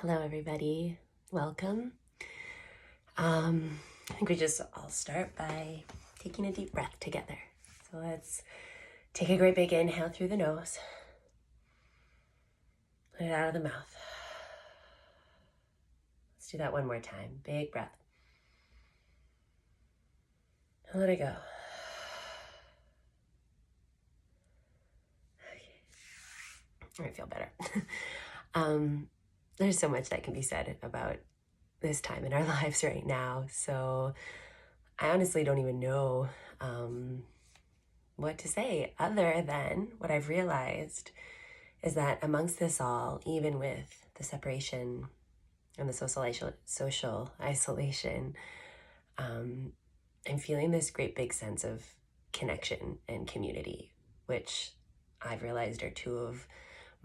Hello, everybody. Welcome. I think we just all start by taking a deep breath together. So let's take a great big inhale through the nose. Let it out of the mouth. Let's do that one more time. Big breath. And let it go. Okay. I feel better. There's so much that can be said about this time in our lives right now. So I honestly don't even know what to say other than what I've realized is that amongst this all, even with the separation and the social isolation, I'm feeling this great big sense of connection and community, which I've realized are two of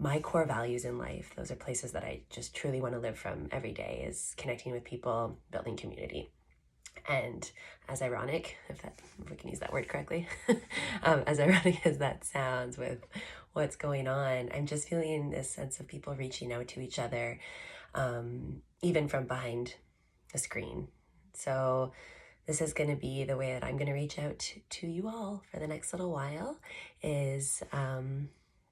my core values in life. Those are places that I just truly want to live from every day, is connecting with people, building community. And as ironic, if we can use that word correctly, as ironic as that sounds with what's going on, I'm just feeling this sense of people reaching out to each other, even from behind a screen. So this is going to be the way that I'm going to reach out to you all for the next little while, is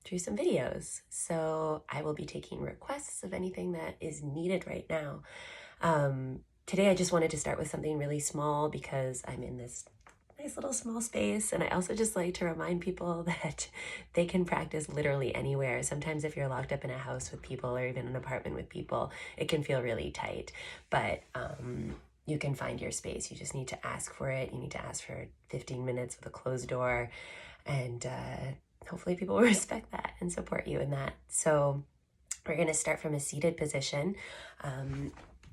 through some videos. So I will be taking requests of anything that is needed right now. Today I just wanted to start with something really small because I'm in this nice little small space, and I also just like to remind people that they can practice literally anywhere. Sometimes if you're locked up in a house with people or even an apartment with people, it can feel really tight, but you can find your space. You just need to ask for it. You need to ask for 15 minutes with a closed door, and hopefully people will respect that and support you in that. So we're going to start from a seated position.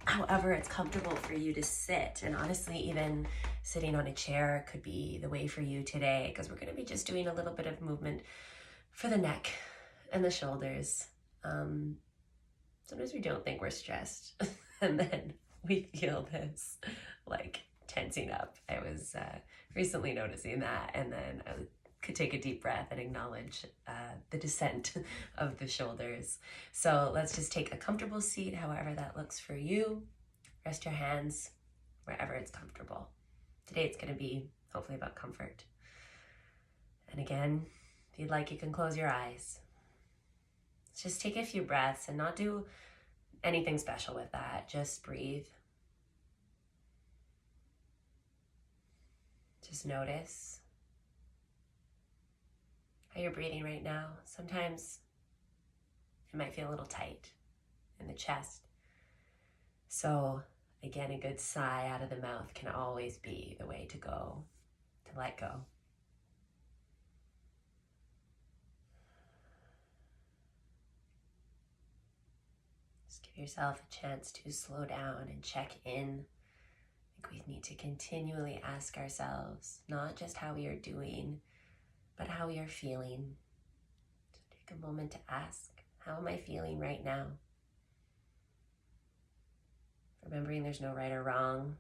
However it's comfortable for you to sit, and honestly even sitting on a chair could be the way for you today, because we're going to be just doing a little bit of movement for the neck and the shoulders. Sometimes we don't think we're stressed and then we feel this like tensing up. I was recently noticing that, and then I could take a deep breath and acknowledge the descent of the shoulders. So let's just take a comfortable seat, however that looks for you. Rest your hands wherever it's comfortable. Today it's going to be hopefully about comfort. And again, if you'd like, you can close your eyes. Let's just take a few breaths and not do anything special with that. Just breathe. Just notice how you're breathing right now. Sometimes it might feel a little tight in the chest. So again, a good sigh out of the mouth can always be the way to go, to let go. Just give yourself a chance to slow down and check in. I think we need to continually ask ourselves, not just how we are doing, but how we are feeling. So take a moment to ask, how am I feeling right now? Remembering there's no right or wrong,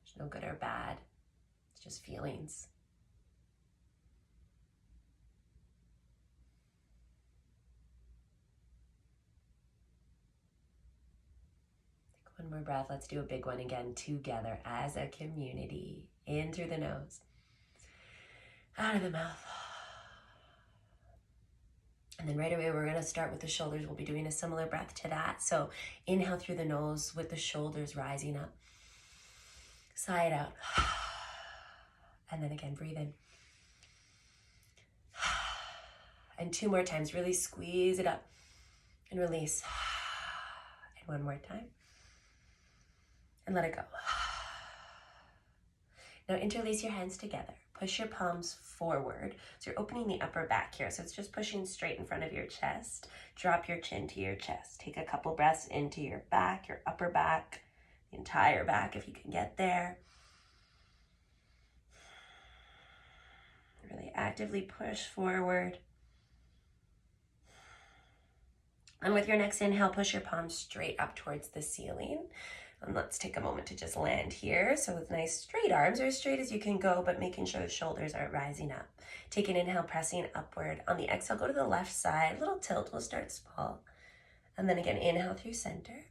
there's no good or bad, it's just feelings. Take one more breath. Let's do a big one again together as a community. In through the nose, out of the mouth. And then right away, we're going to start with the shoulders. We'll be doing a similar breath to that. So inhale through the nose with the shoulders rising up. Sigh it out. And then again, breathe in. And two more times, really squeeze it up and release. And one more time. And let it go. Now interlace your hands together. Push your palms forward. So you're opening the upper back here. So it's just pushing straight in front of your chest. Drop your chin to your chest. Take a couple breaths into your back, your upper back, the entire back if you can get there. Really actively push forward. And with your next inhale, push your palms straight up towards the ceiling. And let's take a moment to just land here. So with nice straight arms, or as straight as you can go, but making sure the shoulders aren't rising up. Take an inhale, pressing upward. On the exhale, go to the left side. Little tilt, we'll start small. And then again, inhale through center.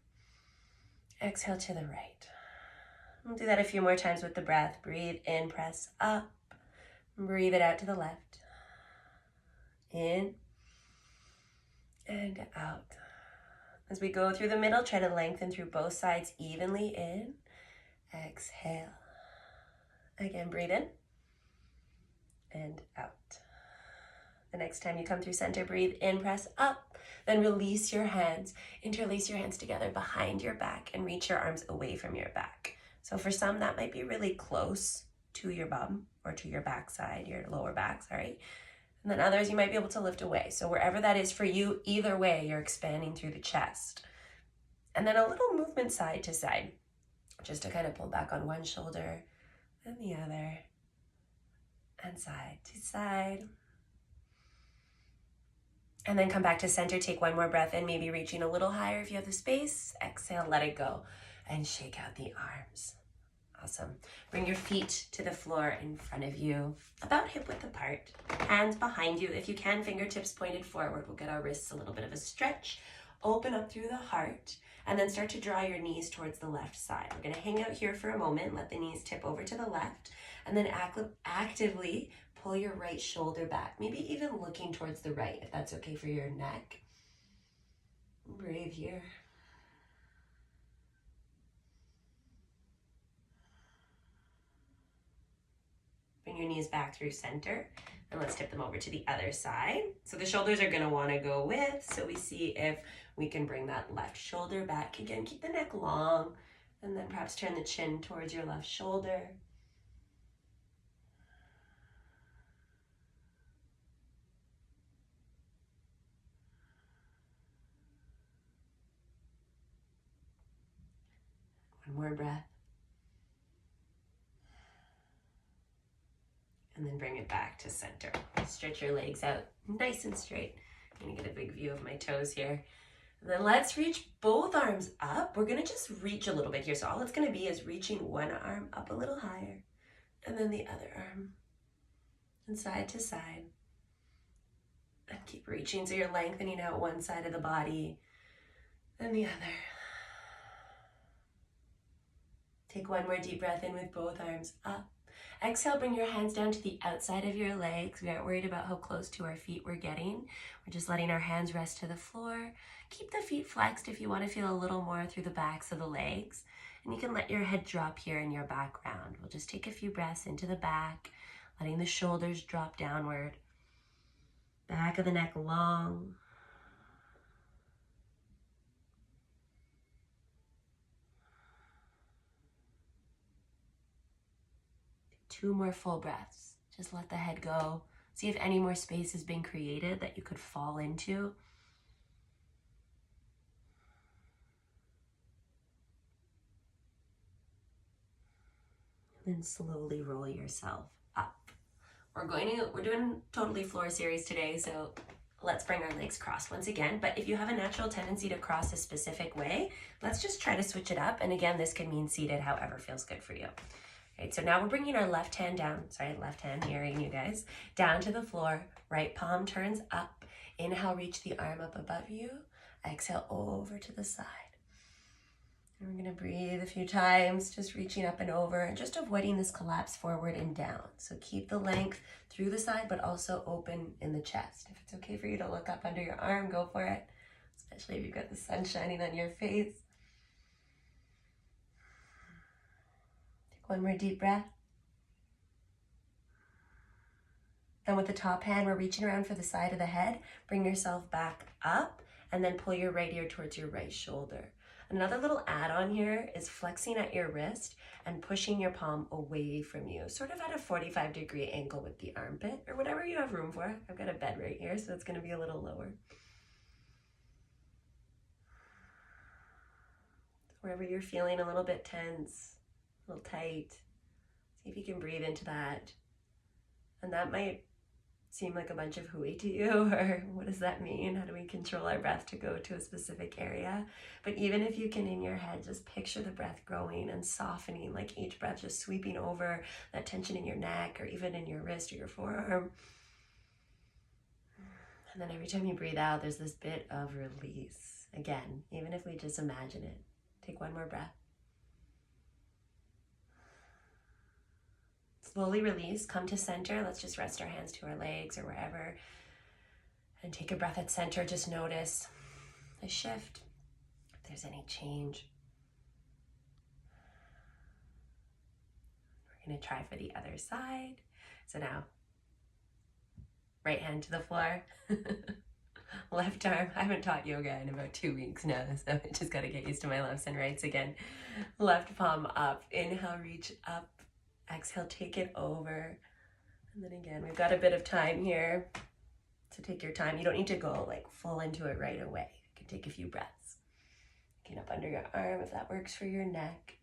Exhale to the right. We'll do that a few more times with the breath. Breathe in, press up. Breathe it out to the left. In and out. As we go through the middle, try to lengthen through both sides evenly. In, exhale. Again, breathe in and out. The next time you come through center, breathe in, press up. Then release your hands, interlace your hands together behind your back and reach your arms away from your back. So for some, that might be really close to your bum or to your backside, your lower back, sorry. And then others, you might be able to lift away. So wherever that is for you, either way, you're expanding through the chest. And then a little movement side to side, just to kind of pull back on one shoulder and the other, and side to side. And then come back to center, take one more breath in, maybe reaching a little higher if you have the space. Exhale, let it go, and shake out the arms. Awesome. Bring your feet to the floor in front of you, about hip width apart. Hands behind you. If you can, fingertips pointed forward. We'll get our wrists a little bit of a stretch. Open up through the heart, and then start to draw your knees towards the left side. We're going to hang out here for a moment, let the knees tip over to the left, and then actively pull your right shoulder back, maybe even looking towards the right, if that's okay for your neck. Breathe here. Bring your knees back through center, and let's tip them over to the other side. So the shoulders are going to want to go with, so we see if we can bring that left shoulder back. Again, keep the neck long, and then perhaps turn the chin towards your left shoulder. One more breath. And then bring it back to center. Stretch your legs out nice and straight. I'm gonna get a big view of my toes here. And then let's reach both arms up. We're gonna just reach a little bit here. So all it's gonna be is reaching one arm up a little higher, and then the other arm, and side to side. And keep reaching, so you're lengthening out one side of the body, then the other. Take one more deep breath in with both arms up. Exhale, bring your hands down to the outside of your legs. We aren't worried about how close to our feet we're getting. We're just letting our hands rest to the floor. Keep the feet flexed if you want to feel a little more through the backs of the legs. And you can let your head drop here in your background. We'll just take a few breaths into the back, letting the shoulders drop downward. Back of the neck long. Two more full breaths. Just let the head go. See if any more space has been created that you could fall into. And then slowly roll yourself up. We're doing totally floor series today, so let's bring our legs crossed once again. But if you have a natural tendency to cross a specific way, let's just try to switch it up. And again, this can mean seated, however feels good for you. Right, so now we're bringing our left hand down, left hand mirroring you guys, down to the floor. Right palm turns up. Inhale, reach the arm up above you. Exhale, over to the side. And we're gonna breathe a few times, just reaching up and over, and just avoiding this collapse forward and down. So keep the length through the side, but also open in the chest. If it's okay for you to look up under your arm, go for it, especially if you've got the sun shining on your face. One more deep breath. Then with the top hand, we're reaching around for the side of the head. Bring yourself back up, and then pull your right ear towards your right shoulder. Another little add-on here is flexing at your wrist and pushing your palm away from you, sort of at a 45-degree angle with the armpit, or whatever you have room for. I've got a bed right here, so it's gonna be a little lower. Wherever you're feeling a little bit tense, a little tight, see if you can breathe into that. And that might seem like a bunch of hooey to you, or what does that mean? How do we control our breath to go to a specific area? But even if you can, in your head, just picture the breath growing and softening, like each breath just sweeping over that tension in your neck, or even in your wrist or your forearm. And then every time you breathe out, there's this bit of release. again, even if we just imagine it. Take one more breath. Slowly release, come to center. Let's just rest our hands to our legs or wherever. And take a breath at center. Just notice the shift, if there's any change. We're going to try for the other side. So now, right hand to the floor. Left arm. I haven't taught yoga in about 2 weeks now, so I just got to get used to my lefts and rights again. Left palm up. Inhale, reach up. Exhale, take it over. And then again, we've got a bit of time here. So take your time. You don't need to go like full into it right away. You can take a few breaths. Get up under your arm if that works for your neck.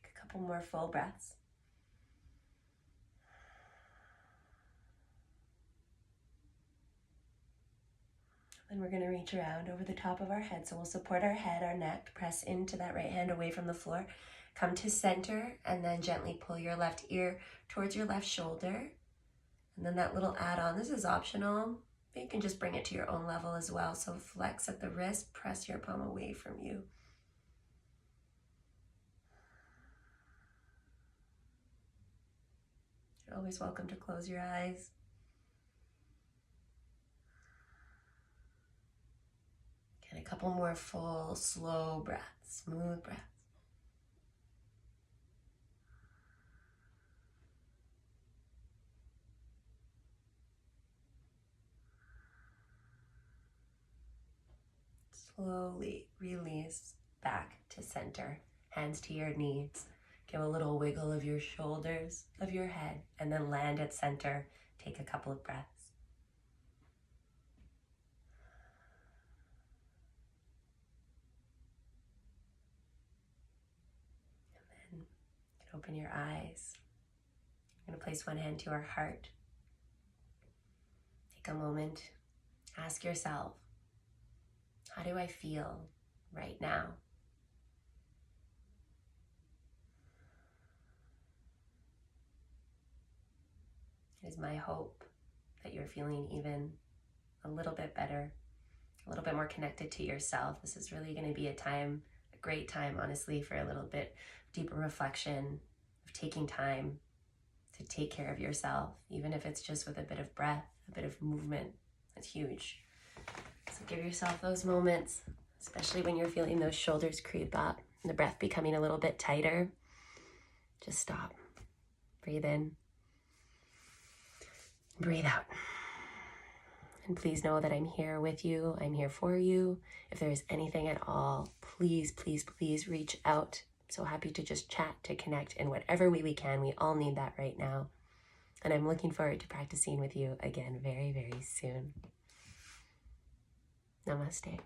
Take a couple more full breaths. Then we're going to reach around over the top of our head. So we'll support our head, our neck, press into that right hand away from the floor. Come to center and then gently pull your left ear towards your left shoulder. And then that little add-on, this is optional, but you can just bring it to your own level as well. So flex at the wrist, press your palm away from you. You're always welcome to close your eyes. And a couple more full, slow breaths, smooth breaths. Slowly release back to center, hands to your knees. Give a little wiggle of your shoulders, of your head, and then land at center. Take a couple of breaths. Open your eyes. I'm going to place one hand to our heart. Take a moment. Ask yourself, how do I feel right now? It is my hope that you're feeling even a little bit better, a little bit more connected to yourself. This is really going to be a great time, honestly, for a little bit deeper reflection, of taking time to take care of yourself, even if it's just with a bit of breath, a bit of movement. That's huge. So give yourself those moments, especially when you're feeling those shoulders creep up and the breath becoming a little bit tighter. Just stop. Breathe in. Breathe out. And please know that I'm here with you. I'm here for you. If there's anything at all, please, please, please reach out. I'm so happy to just chat, to connect in whatever way we can. We all need that right now. And I'm looking forward to practicing with you again very, very soon. Namaste.